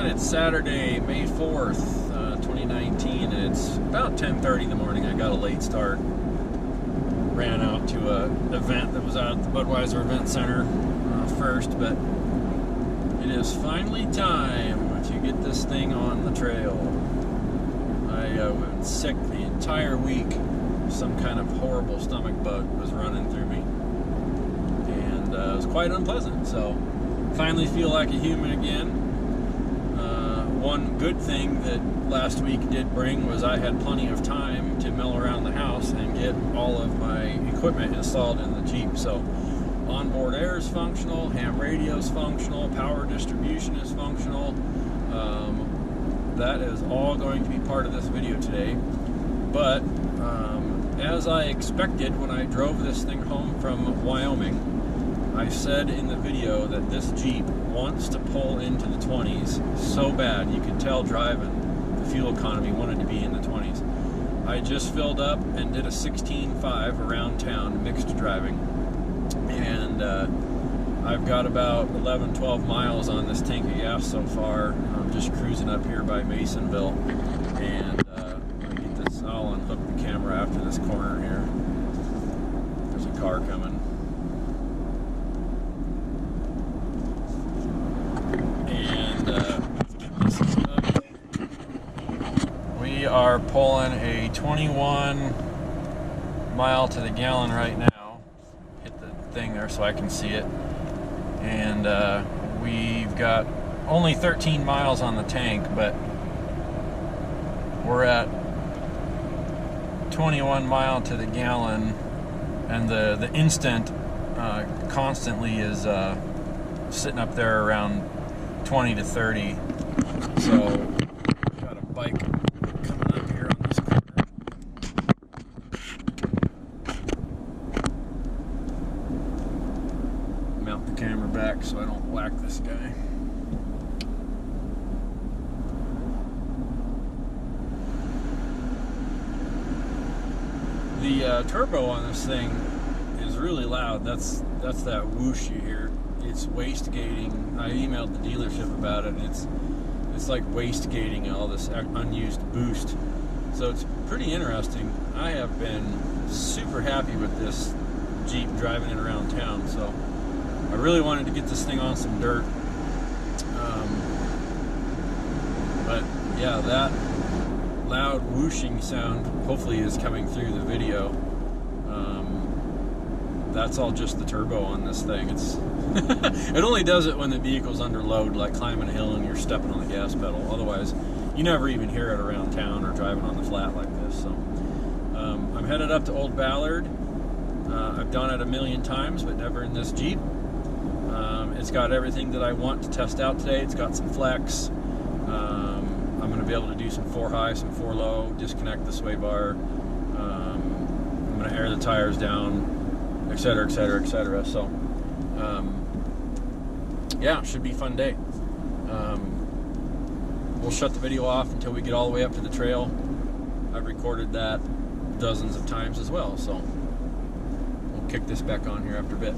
everyone. It's Saturday, May 4th, 2019, and it's about 10:30 in the morning. I got a late start. Ran out to an event that was out at the Budweiser Event Center first, but it is finally time to get this thing on the trail. I was sick the entire week. Some kind of horrible stomach bug was running through me, and it was quite unpleasant. So finally feel like a human again. One good thing that last week did bring was I had plenty of time to mill around the house and get all of my equipment installed in the Jeep. So onboard air is functional, ham radio is functional, power distribution is functional. That is all going to be part of this video today. But as I expected when I drove this thing home from Wyoming, I said in the video that this Jeep wants to pull into the 20s so bad. You could tell driving, the fuel economy wanted to be in the 20s. I just filled up and did a 16.5 around town, mixed driving. And I've got about 11-12 miles on this tank of gas so far. I'm just cruising up here by Masonville. And let me get this, I'll unhook the camera after this corner here. There's a car coming. We are pulling a 21 mile to the gallon right now. Hit the thing there so I can see it. And we've got only 13 miles on the tank, but we're at 21 mile to the gallon, and the instant constantly is sitting up there around 20 to 30. So got a bike coming up here on this corner. Mount the camera back so I don't whack this guy. The turbo on this thing is really loud. That's that whoosh you hear. It's wastegating. I emailed the dealership about it, and it's like wastegating all this unused boost. So it's pretty interesting. I have been super happy with this Jeep driving it around town. So I really wanted to get this thing on some dirt. But yeah, that loud whooshing sound hopefully is coming through the video. That's all just the turbo on this thing. It's it only does it when the vehicle's under load, like climbing a hill and you're stepping on the gas pedal. Otherwise, you never even hear it around town or driving on the flat like this. So I'm headed up to Old Ballard. I've done it a million times, but never in this Jeep. It's got everything that I want to test out today. It's got some flex. I'm going to be able to do some 4 high, some 4 low, disconnect the sway bar. I'm going to air the tires down, etc., etc., etc. So, yeah, should be a fun day. We'll shut the video off until we get all the way up to the trail. I've recorded that dozens of times as well, so we'll kick this back on here after a bit.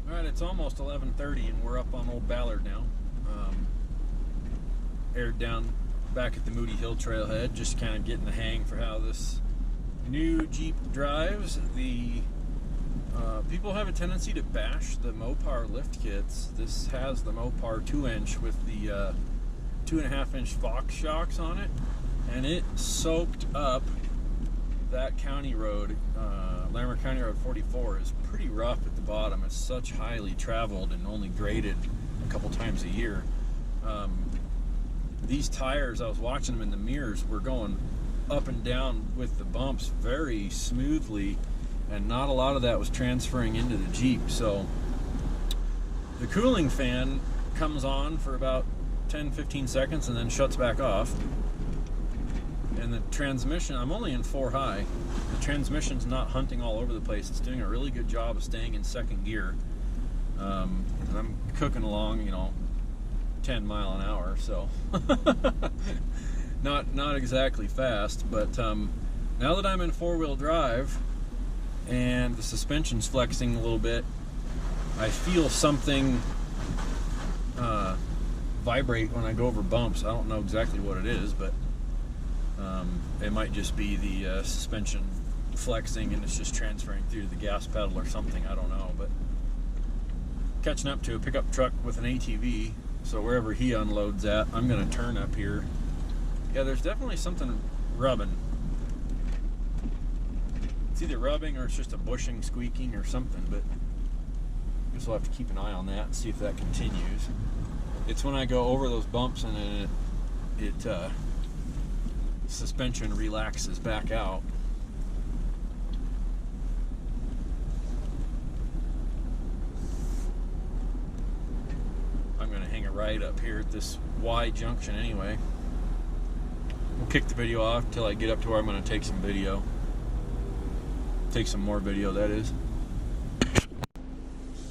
Alright, it's almost 11:30 and we're up on Old Ballard now. Aired down back at the Moody Hill trailhead, just kind of getting the hang for how this new Jeep drives. The people have a tendency to bash the Mopar lift kits. This has the Mopar 2-inch with the 2.5-inch Fox shocks on it, and it soaked up that county road. Larimer County Road 44 is pretty rough at the bottom. It's such highly traveled and only graded a couple times a year. These tires, I was watching them in the mirrors, were going up and down with the bumps very smoothly, and not a lot of that was transferring into the Jeep. So the cooling fan comes on for about 10-15 seconds and then shuts back off. And the transmission, I'm only in 4 high. The transmission's not hunting all over the place. It's doing a really good job of staying in second gear. And I'm cooking along, 10 mile an hour, so not exactly fast, but Now that I'm in four-wheel drive and the suspension's flexing a little bit, I feel something vibrate when I go over bumps. I don't know exactly what it is, but it might just be the suspension flexing and it's just transferring through the gas pedal or something. I don't know, but catching up to a pickup truck with an ATV, so wherever he unloads at, I'm going to turn up here. Yeah, there's definitely something rubbing. It's either rubbing or it's just a bushing, squeaking or something, but I guess we'll have to keep an eye on that and see if that continues. It's when I go over those bumps and then it suspension relaxes back out. I'm going to hang a right up here at this Y junction anyway. We'll kick the video off until I get up to where I'm going to take some video. Take some more video, that is.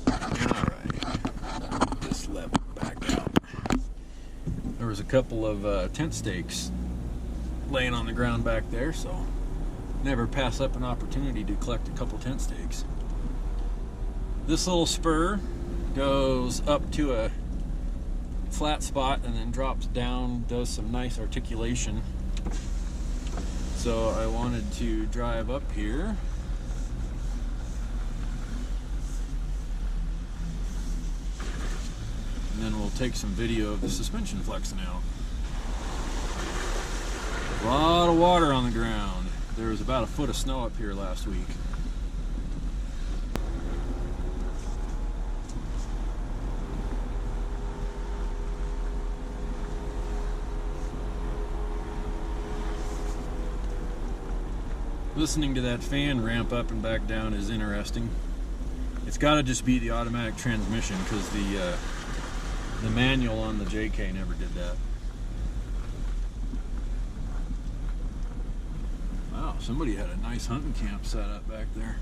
Alright. Just let back out. There was a couple of tent stakes laying on the ground back there, so never pass up an opportunity to collect a couple tent stakes. This little spur goes up to a flat spot and then drops down, does some nice articulation. So I wanted to drive up here and then we'll take some video of the suspension flexing out. A lot of water on the ground. There was about a foot of snow up here last week. Listening to that fan ramp up and back down is interesting. It's got to just be the automatic transmission because the manual on the JK never did that. Wow, somebody had a nice hunting camp set up back there.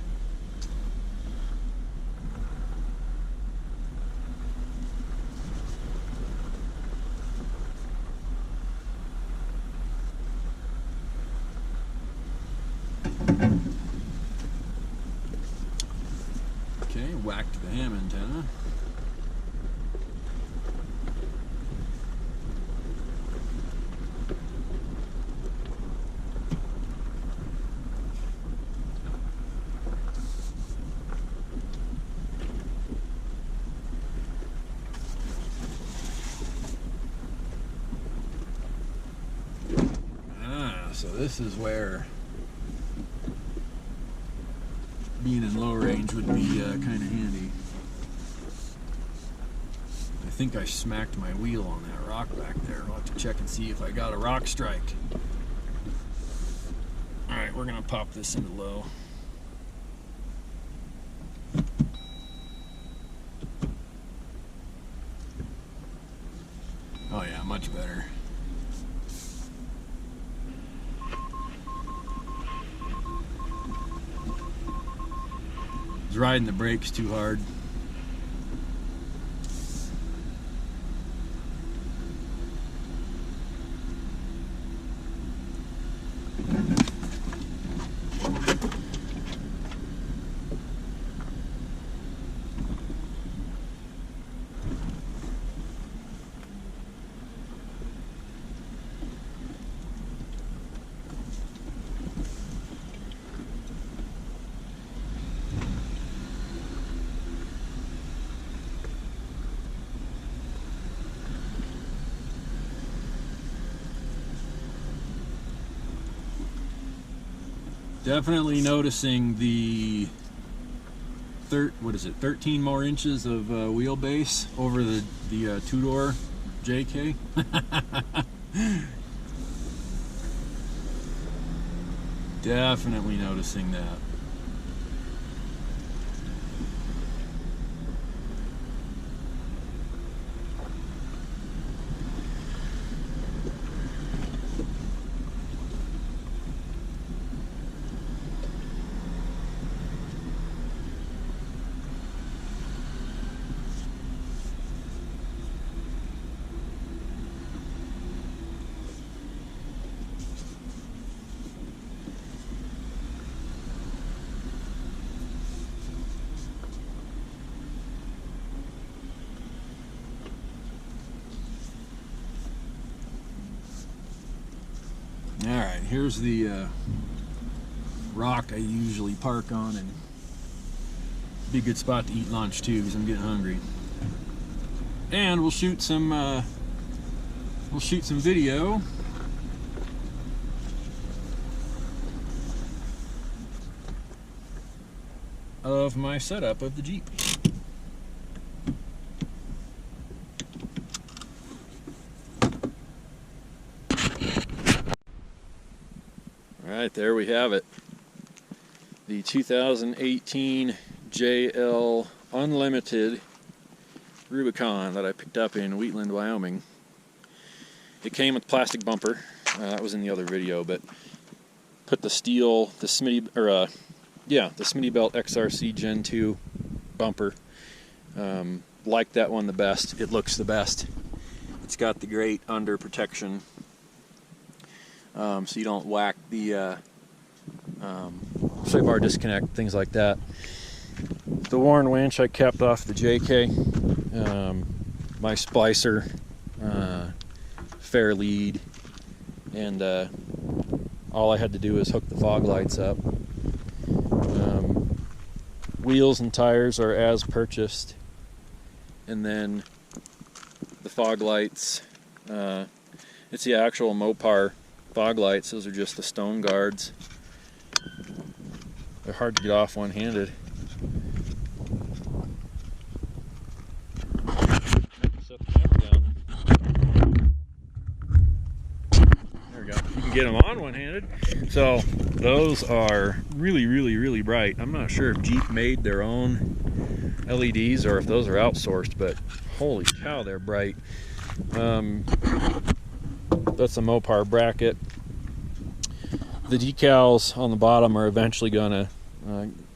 Okay, whacked the ham antenna. So this is where being in low range would be kind of handy. I think I smacked my wheel on that rock back there. I'll have to check and see if I got a rock strike. Alright, we're going to pop this into low. Oh yeah, much better. Riding the brakes too hard. Definitely noticing the 13 more inches of wheelbase over the two-door JK. Definitely noticing that. Alright, here's the rock I usually park on, and be a good spot to eat lunch too, because I'm getting hungry. And we'll shoot some video of my setup of the Jeep. Alright, there we have it. The 2018 JL Unlimited Rubicon that I picked up in Wheatland, Wyoming. It came with plastic bumper. That was in the other video, but put the steel, the Smitty Belt XRC Gen 2 bumper. Like that one the best. It looks the best. It's got the great under protection, so you don't whack the sway bar disconnect, things like that. The worn winch I kept off the JK. My splicer, fair lead, and all I had to do was hook the fog lights up. Wheels and tires are as purchased, and then the fog lights, it's the actual Mopar fog lights. Those are just the stone guards. They're hard to get off one-handed. There we go. You can get them on one-handed. So those are really bright. I'm not sure if Jeep made their own LEDs or if those are outsourced, but holy cow, they're bright. That's a Mopar bracket. The decals on the bottom are eventually gonna,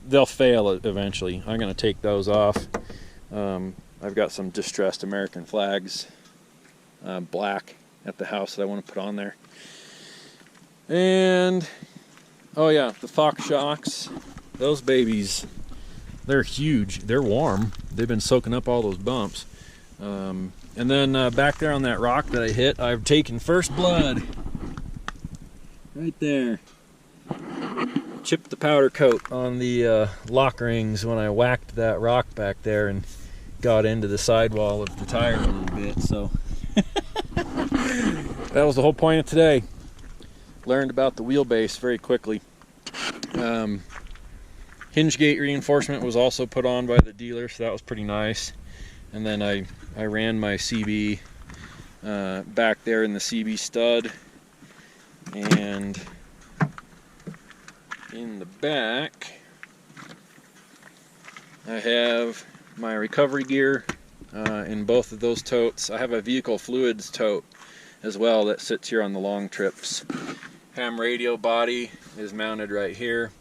they'll fail eventually. I'm gonna take those off. I've got some distressed American flags, black, at the house that I want to put on there. And oh yeah, the Fox shocks, those babies, they're huge. They're warm. They've been soaking up all those bumps. And then back there on that rock that I hit, I've taken first blood. Right there. Chipped the powder coat on the lock rings when I whacked that rock back there and got into the sidewall of the tire a little bit. So that was the whole point of today. Learned about the wheelbase very quickly. Hinge gate reinforcement was also put on by the dealer, so that was pretty nice. And then I ran my CB back there in the CB stud, and in the back I have my recovery gear in both of those totes. I have a vehicle fluids tote as well that sits here on the long trips. Ham radio body is mounted right here.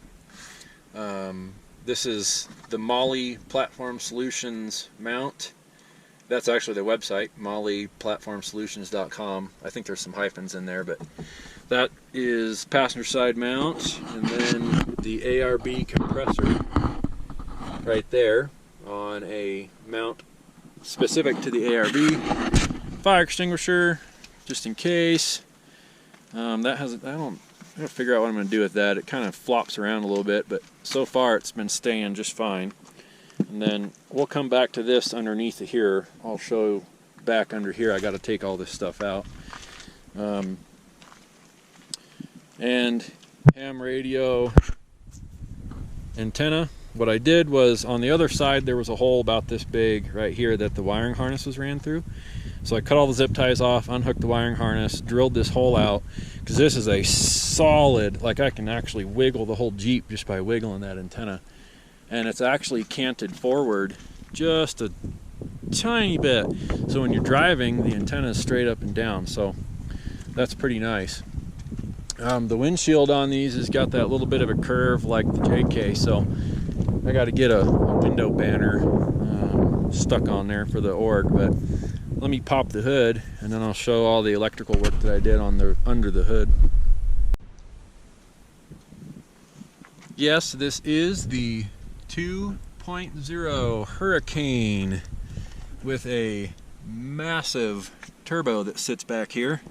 This is the Molly Platform Solutions mount. That's actually the website, mollyplatformsolutions.com. I think there's some hyphens in there, but that is passenger side mount, and then the ARB compressor right there on a mount specific to the ARB. Fire extinguisher, just in case. That has, I gotta figure out what I'm gonna do with that. It kind of flops around a little bit, but so far it's been staying just fine. And then we'll come back to this underneath here. I'll show back under here. I got to take all this stuff out. And ham radio antenna. What I did was on the other side there was a hole about this big right here that the wiring harnesses ran through. So I cut all the zip ties off, unhooked the wiring harness, drilled this hole out, because this is a solid, like I can actually wiggle the whole Jeep just by wiggling that antenna. And it's actually canted forward just a tiny bit. So when you're driving, the antenna is straight up and down. So that's pretty nice. The windshield on these has got that little bit of a curve like the JK. So I got to get a window banner stuck on there for the org. But let me pop the hood and then I'll show all the electrical work that I did on the under the hood. Yes, this is the 2.0 Hurricane with a massive turbo that sits back here,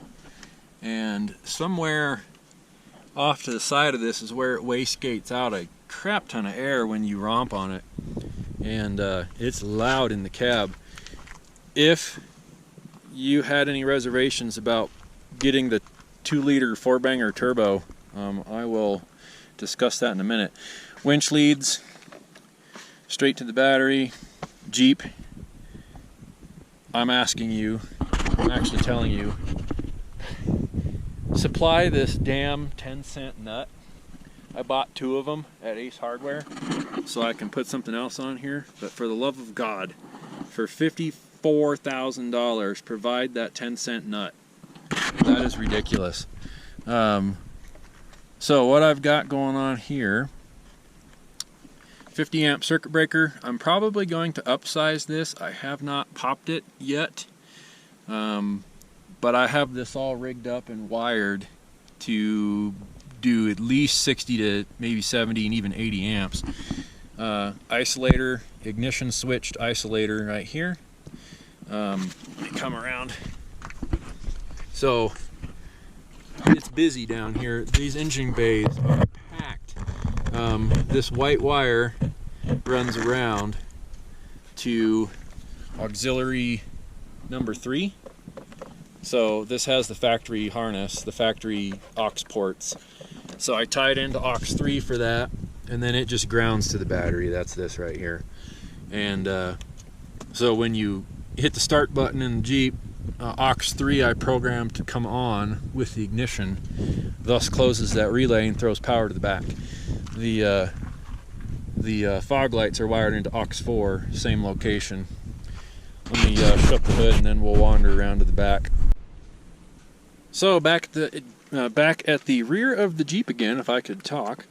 and somewhere off to the side of this is where it wastegates out a crap ton of air when you romp on it, and it's loud in the cab. If you had any reservations about getting the 2-liter 4-banger turbo, I will discuss that in a minute. Winch leads straight to the battery. Jeep, I'm actually telling you, supply this damn 10-cent nut. I bought 2 of them at Ace Hardware so I can put something else on here, but for the love of God, for $54,000, provide that 10-cent nut. That is ridiculous. So what I've got going on here, 50 amp circuit breaker. I'm probably going to upsize this. I have not popped it yet, but I have this all rigged up and wired to do at least 60 to maybe 70 and even 80 amps. Isolator, ignition switched isolator right here. Let me come around. So it's busy down here. These engine bays are packed. This white wire runs around to auxiliary number 3. So this has the factory harness, the factory aux ports. So I tied into aux 3 for that, and then it just grounds to the battery. That's this right here. And so when you hit the start button in the Jeep, aux 3 I programmed to come on with the ignition, thus closes that relay and throws power to the back. The fog lights are wired into aux 4, same location. Let me shut the hood and then we'll wander around to the back. So back at the rear of the Jeep again, if I could talk,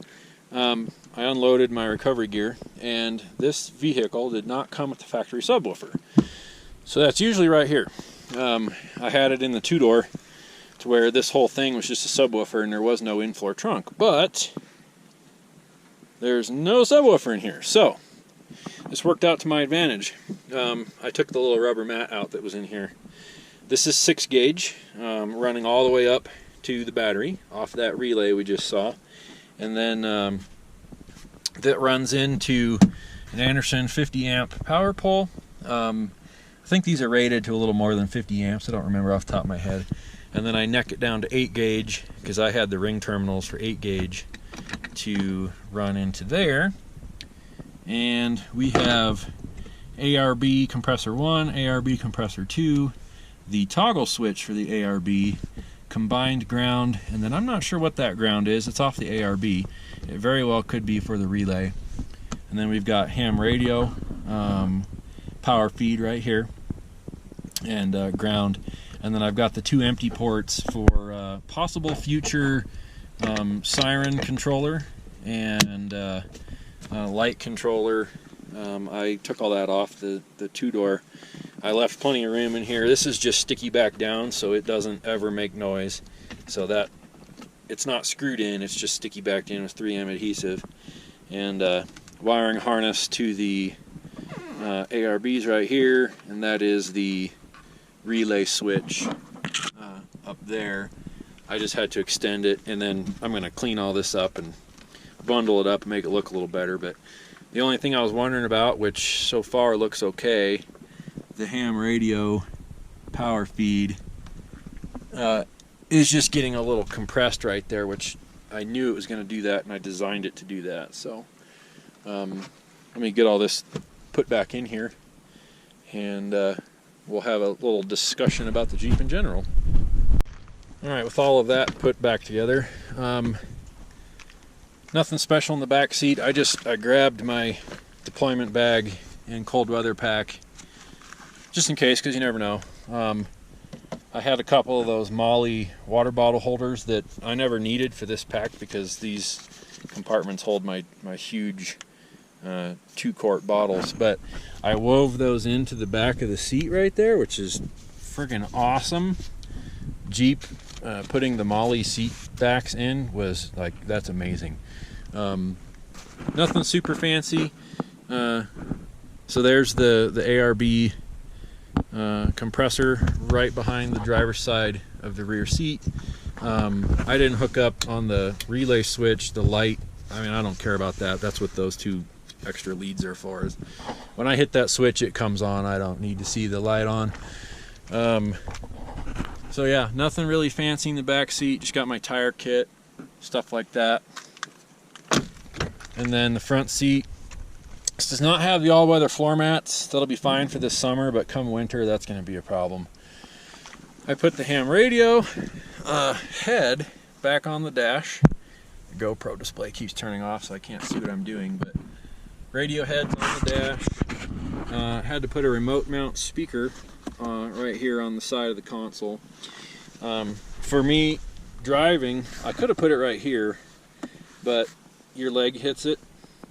I unloaded my recovery gear, and this vehicle did not come with the factory subwoofer. So that's usually right here. I had it in the 2-door to where this whole thing was just a subwoofer and there was no in-floor trunk, but there's no subwoofer in here. So this worked out to my advantage. I took the little rubber mat out that was in here. This is 6 gauge, running all the way up to the battery off that relay we just saw, and then that runs into an Anderson 50 amp power pole. I think these are rated to a little more than 50 amps. I don't remember off the top of my head. And then I neck it down to 8 gauge because I had the ring terminals for 8 gauge to run into there. And we have ARB compressor 1, ARB compressor 2, the toggle switch for the ARB, combined ground, and then I'm not sure what that ground is. It's off the ARB. It very well could be for the relay. And then we've got ham radio, power feed right here, and ground. And then I've got the 2 empty ports for possible future siren controller and light controller. I took all that off the 2-door. I left plenty of room in here. This is just sticky back down so it doesn't ever make noise. So that it's not screwed in, it's just sticky back in with 3M adhesive. And wiring harness to the ARBs right here, and that is the relay switch up there. I just had to extend it, and then I'm going to clean all this up and bundle it up and make it look a little better. But the only thing I was wondering about, which so far looks okay, the ham radio power feed is just getting a little compressed right there, which I knew it was going to do that, and I designed it to do that. So let me get all this put back in here, and we'll have a little discussion about the Jeep in general. Alright, with all of that put back together, nothing special in the back seat. I grabbed my deployment bag and cold weather pack just in case, because you never know. I had a couple of those Molly water bottle holders that I never needed for this pack because these compartments hold my huge 2-quart bottles, but I wove those into the back of the seat right there, which is friggin' awesome. Jeep putting the Molly seat backs in was like, that's amazing. Nothing super fancy. So there's the ARB compressor right behind the driver's side of the rear seat. I didn't hook up on the relay switch the light. I mean, I don't care about that. That's what those two extra leads are for. Is when I hit that switch, it comes on. I don't need to see the light on. So yeah, nothing really fancy in the back seat. Just got my tire kit, stuff like that. And then the front seat, this does not have the all-weather floor mats. That'll be fine for this summer, but come winter, that's going to be a problem. I put the ham radio head back on the dash. The GoPro display keeps turning off, so I can't see what I'm doing, but radio head's on the dash. Had to put a remote mount speaker right here on the side of the console. For me driving, I could have put it right here, but your leg hits it,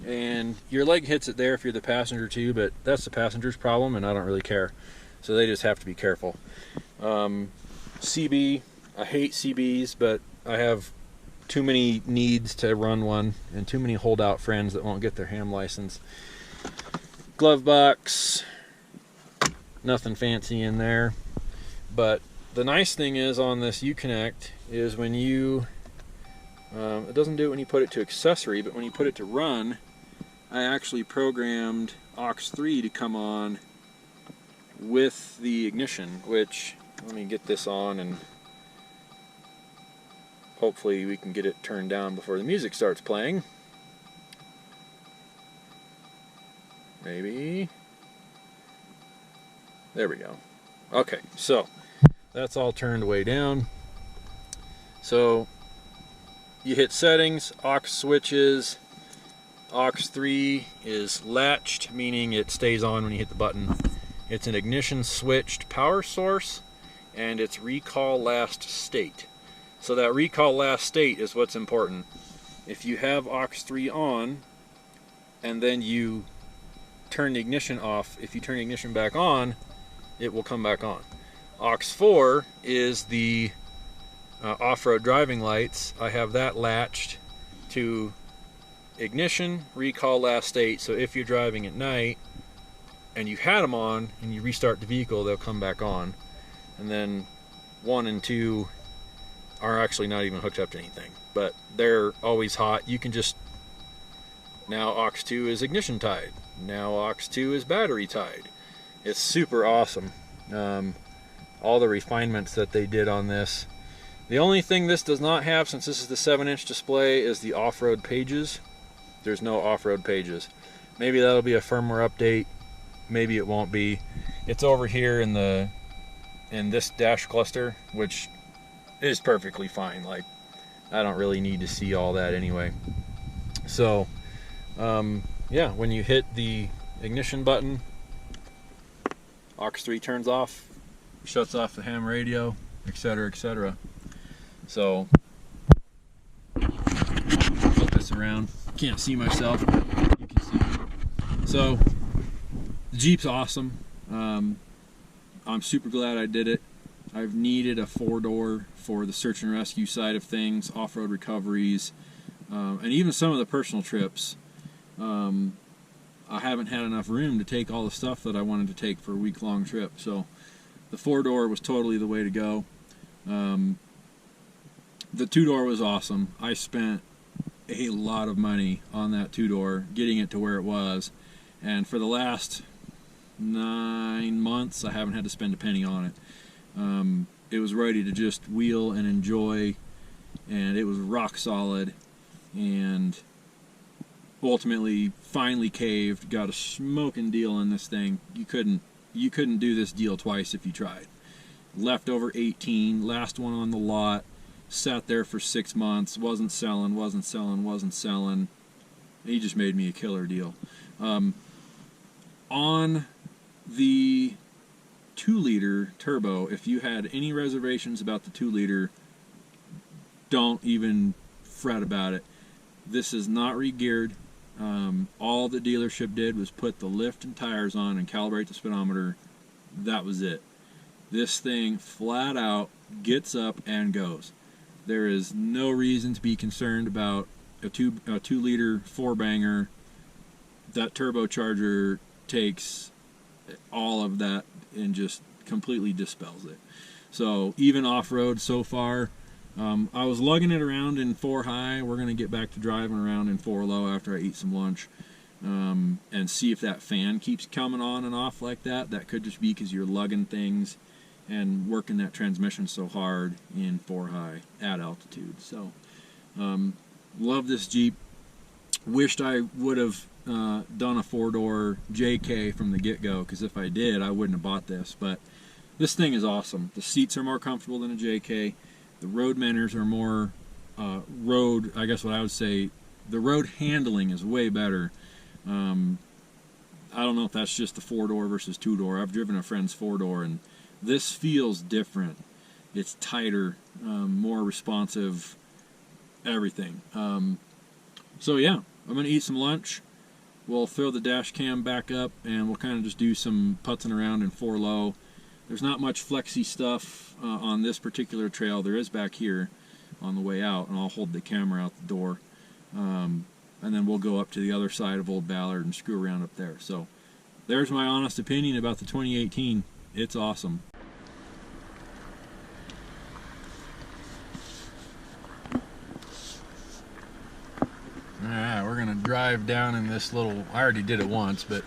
and your leg hits it there if you're the passenger too, but that's the passenger's problem, and I don't really care. So they just have to be careful. CB, I hate CBs, but I have too many needs to run one, and too many holdout friends that won't get their ham license. Glove box, nothing fancy in there, but the nice thing is on this Uconnect is when you it doesn't do it when you put it to accessory, but when you put it to run, I actually programmed aux3 to come on with the ignition, which, let me get this on and hopefully we can get it turned down before the music starts playing. Maybe. There we go. Okay, so that's all turned way down. So you hit settings, aux switches, aux3 is latched, meaning it stays on when you hit the button. It's an ignition switched power source, and it's recall last state. So that recall last state is what's important. If you have aux3 on, and then you turn the ignition off, if you turn the ignition back on, it will come back on. aux4 is the off-road driving lights. I have that latched to ignition, recall last state, so if you're driving at night and you had them on and you restart the vehicle, they'll come back on. And then 1 and 2 are actually not even hooked up to anything, but they're always hot. You can just, now aux2 is ignition tied, now aux2 is battery tied. It's super awesome. All the refinements that they did on this. The only thing this does not have, since this is the 7-inch display, is the off-road pages. There's no off-road pages. Maybe that'll be a firmware update. Maybe it won't be. It's over here in this dash cluster, which is perfectly fine. Like, I don't really need to see all that anyway. So, yeah, when you hit the ignition button, aux3 turns off, shuts off the ham radio, etc., etc. So, flip this around. Can't see myself, but you can see. So, the Jeep's awesome. I'm super glad I did it. I've needed a 4-door for the search and rescue side of things, off-road recoveries, and even some of the personal trips. I haven't had enough room to take all the stuff that I wanted to take for a week-long trip, so the 4-door was totally the way to go. The 2-door was awesome. I spent a lot of money on that 2-door, getting it to where it was, and for the last 9 months I haven't had to spend a penny on it. It was ready to just wheel and enjoy, and it was rock solid, and ultimately finally caved, got a smoking deal on this thing. You couldn't do this deal twice if you tried. Leftover 18, last one on the lot, sat there for 6 months, wasn't selling. He just made me a killer deal. On the 2-liter turbo, if you had any reservations about the 2-liter, don't even fret about it. This is not re-geared. All the dealership did was put the lift and tires on and calibrate the speedometer. That was it. This thing flat out gets up and goes. There is no reason to be concerned about a 2-liter 4-banger. That turbocharger takes all of that and just completely dispels it. So even off-road so far, I was lugging it around in 4 high. We're going to get back to driving around in 4 low after I eat some lunch, and see if that fan keeps coming on and off like that. That could just be because you're lugging things and working that transmission so hard in 4 high at altitude. So love this Jeep. Wished I would have done a 4-door JK from the get-go, because if I did, I wouldn't have bought this. But this thing is awesome. The seats are more comfortable than a JK. The road manners are more I guess what I would say, the road handling is way better. I don't know if that's just the 4-door versus 2-door. I've driven a friend's 4-door, and this feels different. It's tighter, more responsive, everything. So yeah, I'm going to eat some lunch. We'll throw the dash cam back up, and we'll kind of just do some putzing around in 4 low. There's not much flexy stuff on this particular trail. There is back here on the way out, and I'll hold the camera out the door. And then we'll go up to the other side of Old Ballard and screw around up there. So there's my honest opinion about the 2018. It's awesome. Alright, we're going to drive down in this little, I already did it once, but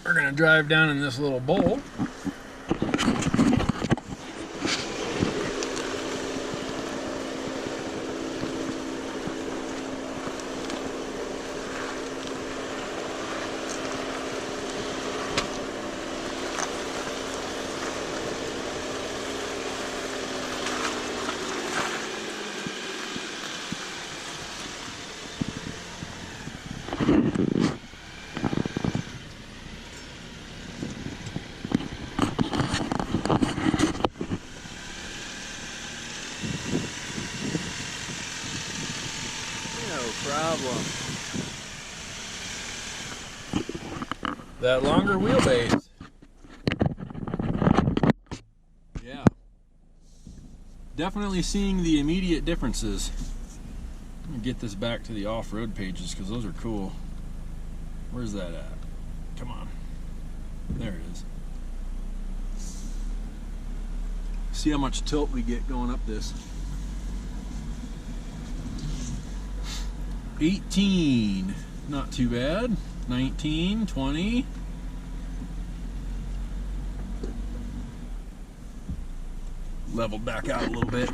we're going to drive down in this little bowl. Problem. That longer wheelbase. Yeah. Definitely seeing the immediate differences. Let me get this back to the off-road pages, because those are cool. Where's that at? Come on. There it is. See how much tilt we get going up this. 18, not too bad. 19, 20. Leveled back out a little bit.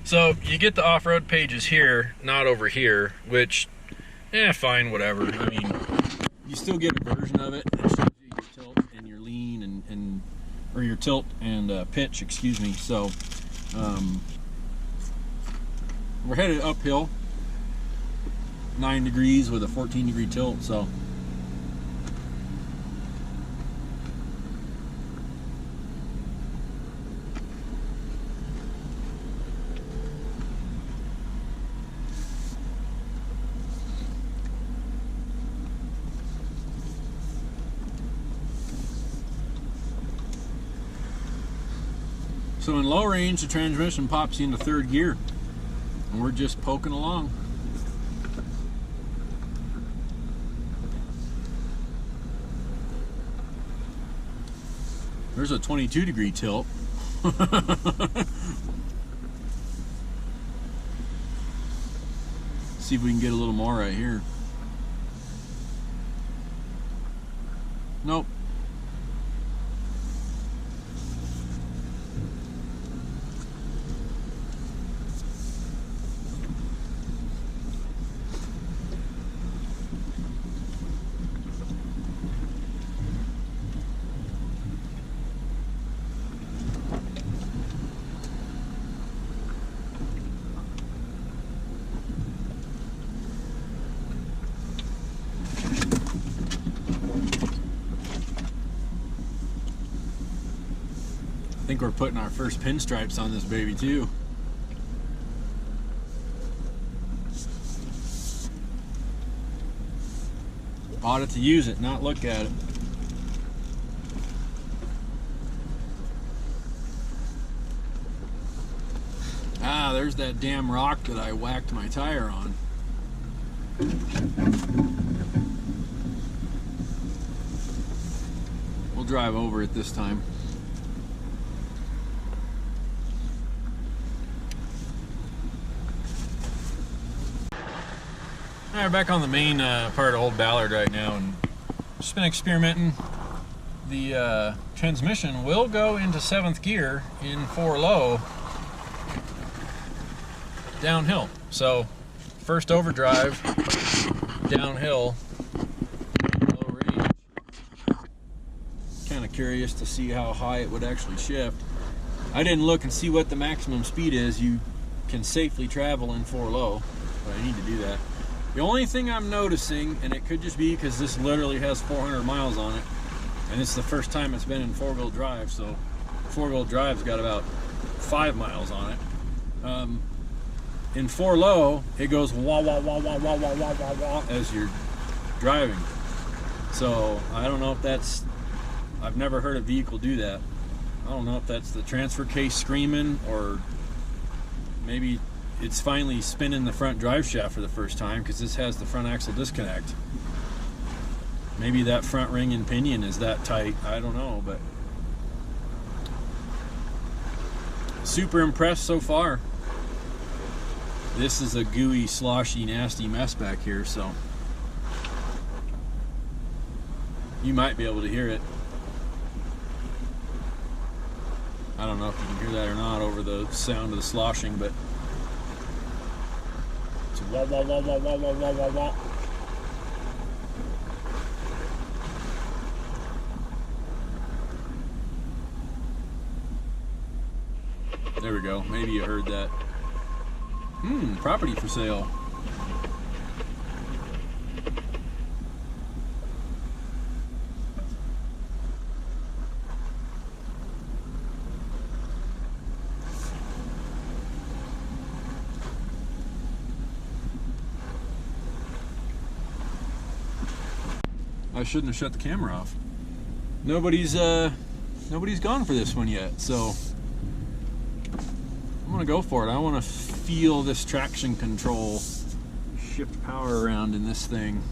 So you get the off-road pages here, not over here, which, fine, whatever. I mean, you still get a version of it. It shows you your tilt and your lean or your tilt and pitch, excuse me. So we're headed uphill, 9 degrees with a 14-degree tilt, so in low range, the transmission pops you into 3rd gear, and we're just poking along. There's a 22-degree tilt. See if we can get a little more right here. Nope. I think we're putting our first pinstripes on this baby too. Bought it to use it, not look at it. Ah, there's that damn rock that I whacked my tire on. We'll drive over it this time. All right, back on the main part of Old Ballard right now, and just been experimenting. The transmission will go into 7th gear in 4 low downhill. So first overdrive downhill, low range. Kind of curious to see how high it would actually shift. I didn't look and see what the maximum speed is you can safely travel in 4 low, but I need to do that. The only thing I'm noticing, and it could just be because this literally has 400 miles on it, and it's the first time it's been in 4-wheel drive, so 4-wheel drive's got about 5 miles on it. In 4 low, it goes wah wah wah wah wah wah wah wah wah as you're driving. So I don't know if that's, I've never heard a vehicle do that. I don't know if that's the transfer case screaming, or maybe it's finally spinning the front drive shaft for the first time, because this has the front axle disconnect. Maybe that front ring and pinion is that tight. I don't know, but super impressed so far. This is a gooey, sloshy, nasty mess back here, so you might be able to hear it. I don't know if you can hear that or not over the sound of the sloshing, but it's wah wah wah wah wah wah wah wah wah. There we go. Maybe you heard that. Property for sale. I shouldn't have shut the camera off. Nobody's gone for this one yet, so I'm gonna go for it. I want to feel this traction control shift power around in this thing.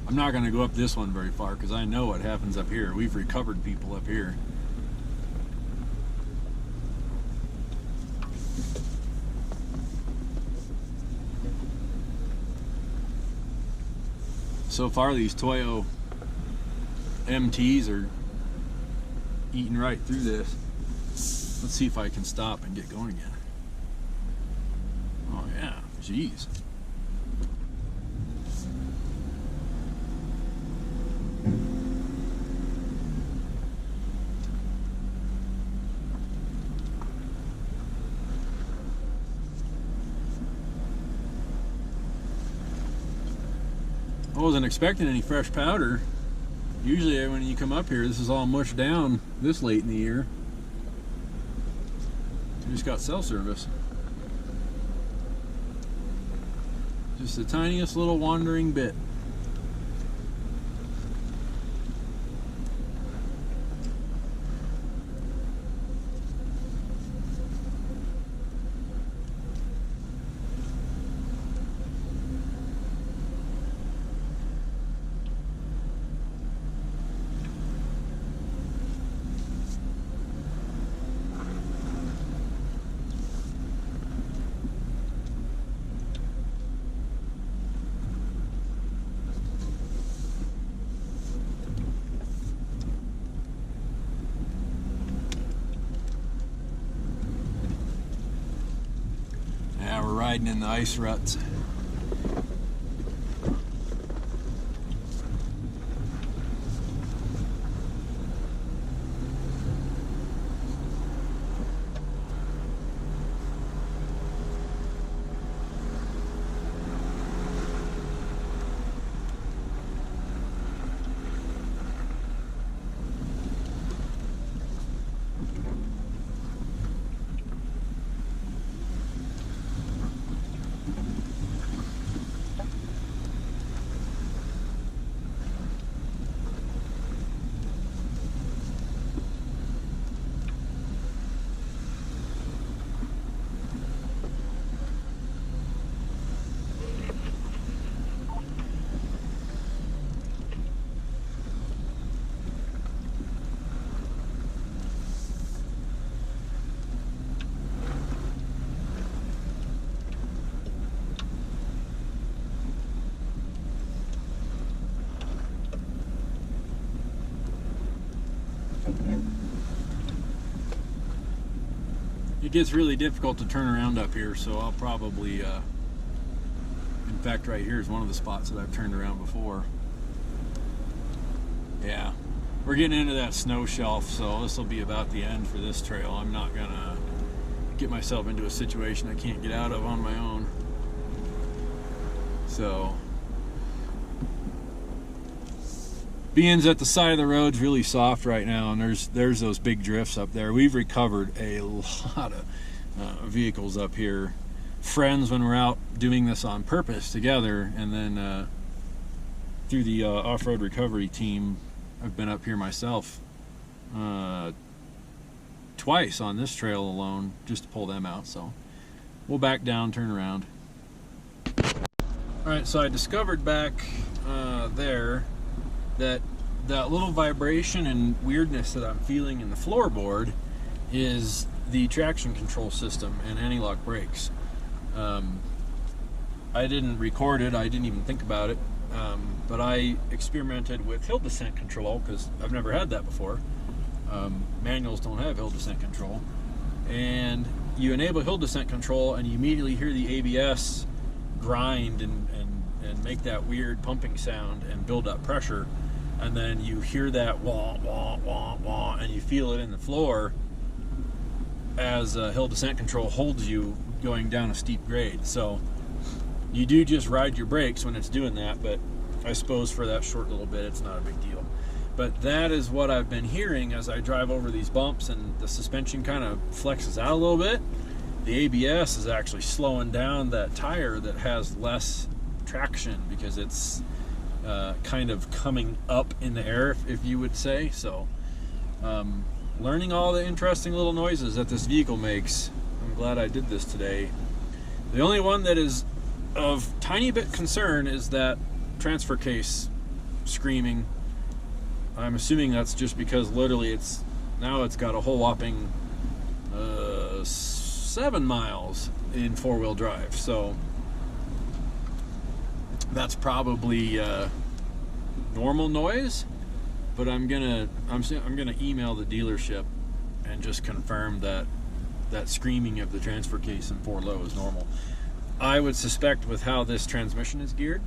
I'm not gonna go up this one very far because I know what happens up here. We've recovered people up here. So far these Toyo MTs are eating right through this. Let's see if I can stop and get going again. Oh yeah, jeez. I wasn't expecting any fresh powder. Usually when you come up here, this is all mushed down this late in the year. We just got cell service. Just the tiniest little wandering bit. Riding in the ice ruts. It gets really difficult to turn around up here, so I'll probably, in fact right here is one of the spots that I've turned around before. Yeah, we're getting into that snow shelf, so this will be about the end for this trail. I'm not gonna get myself into a situation I can't get out of on my own. So, being at the side of the road's really soft right now, and there's those big drifts up there. We've recovered a lot of vehicles up here. Friends, when we're out doing this on purpose together, and then through the off-road recovery team, I've been up here myself twice on this trail alone just to pull them out. So we'll back down, turn around. All right, so I discovered back there that little vibration and weirdness that I'm feeling in the floorboard is the traction control system and anti-lock brakes. I didn't record it, I didn't even think about it, but I experimented with hill descent control because I've never had that before. Manuals don't have hill descent control, and you enable hill descent control and you immediately hear the ABS grind and make that weird pumping sound and build up pressure, and then you hear that wah wah wah wah and you feel it in the floor as hill descent control holds you going down a steep grade. So you do just ride your brakes when it's doing that, but I suppose for that short little bit it's not a big deal. But that is what I've been hearing as I drive over these bumps, and the suspension kind of flexes out a little bit. The ABS is actually slowing down that tire that has less traction because it's kind of coming up in the air, if you would say. So learning all the interesting little noises that this vehicle makes. I'm glad I did this today. The only one that is of tiny bit concern is that transfer case screaming. I'm assuming that's just because literally it's got a whole whopping 7 miles in four-wheel drive, so that's probably normal noise. But I'm gonna email the dealership and just confirm that screaming of the transfer case in 4-low is normal. I would suspect with how this transmission is geared,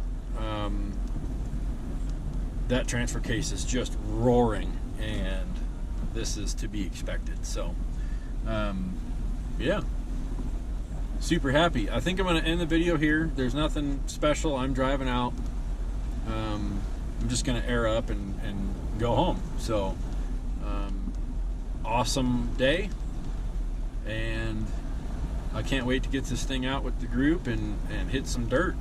that transfer case is just roaring, and this is to be expected. So yeah, super happy. I think I'm going to end the video here. There's nothing special. I'm driving out. I'm just going to air up and go home. So awesome day, and I can't wait to get this thing out with the group and hit some dirt.